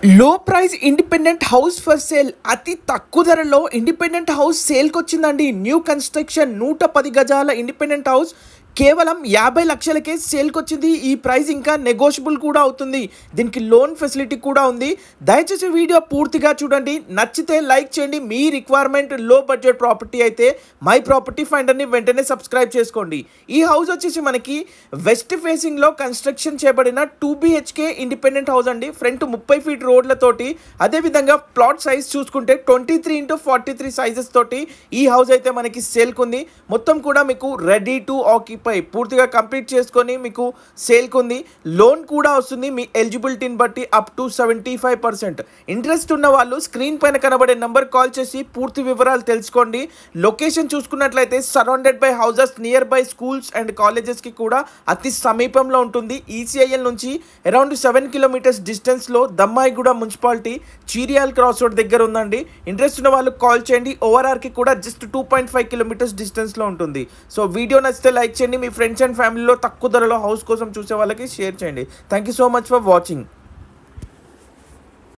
లో price independent house for sale అతి తక్కువ ధరలో ఇండిపెండెంట్ హౌస్ సేల్కి వచ్చిందండి. న్యూ కన్స్ట్రక్షన్ 110 గజాల ఇండిపెండెంట్ హౌస్ కేవలం 50 లక్షలకే సేల్కి వచ్చింది. ఈ ప్రైస్ ఇంకా నెగోషియబుల్ కూడా అవుతుంది. దీనికి లోన్ ఫెసిలిటీ కూడా ఉంది. దయచేసి వీడియో పూర్తిగా చూడండి. నచ్చితే లైక్ చేయండి. మీ రిక్వైర్మెంట్ లో బడ్జెట్ ప్రాపర్టీ అయితే మై ప్రాపర్టీ ఫైండర్ని వెంటనే సబ్స్క్రైబ్ చేసుకోండి. ఈ హౌస్ వచ్చేసి మనకి వెస్ట్ ఫేసింగ్లో కన్స్ట్రక్షన్ చేయబడిన 2 BHK ఇండిపెండెంట్ హౌస్ అండి. ఫ్రంట్ 30 ఫీట్ రోడ్లతోటి, అదేవిధంగా ప్లాట్ సైజ్ చూసుకుంటే 23x43 సైజెస్ తోటి ఈ హౌస్ అయితే మనకి సేల్కి ఉంది. మొత్తం కూడా మీకు రెడీ టు ఆక్యుపై పూర్తిగా కంప్లీట్ చేసుకొని మీకు సేల్కి ఉంది. లోన్ కూడా వస్తుంది మీ ఎలిజిబిలిటీని బట్టి అప్ టు 75%. ఇంట్రెస్ట్ ఉన్న వాళ్ళు స్క్రీన్ పైన కనబడే నెంబర్ కాల్ చేసి పూర్తి వివరాలు తెలుసుకోండి. లొకేషన్ చూసుకున్నట్లయితే surrounded by houses nearby schools and కాలేజెస్కి కూడా అతి సమీపంలో ఉంటుంది. ECIL నుంచి అరౌండ్ 7 కిలోమీటర్స్ డిస్టెన్స్లో Dammaiguda municipality Cheriyal cross road దగ్గర ఉందండి. ఇంట్రెస్ట్ ఉన్న వాళ్ళు కాల్ చేయండి. ORRకి కూడా జస్ట్ 2.5 కిలోమీటర్స్ డిస్టెన్స్లో ఉంటుంది. సో వీడియో నచ్చితే లైక్ చేయండి. మీ ఫ్రెండ్స్ అండ్ ఫ్యామిలీలో తక్కువ ధరలో హౌస్ కోసం చూసే వాళ్ళకి షేర్ చేయండి. Thank you so much for watching.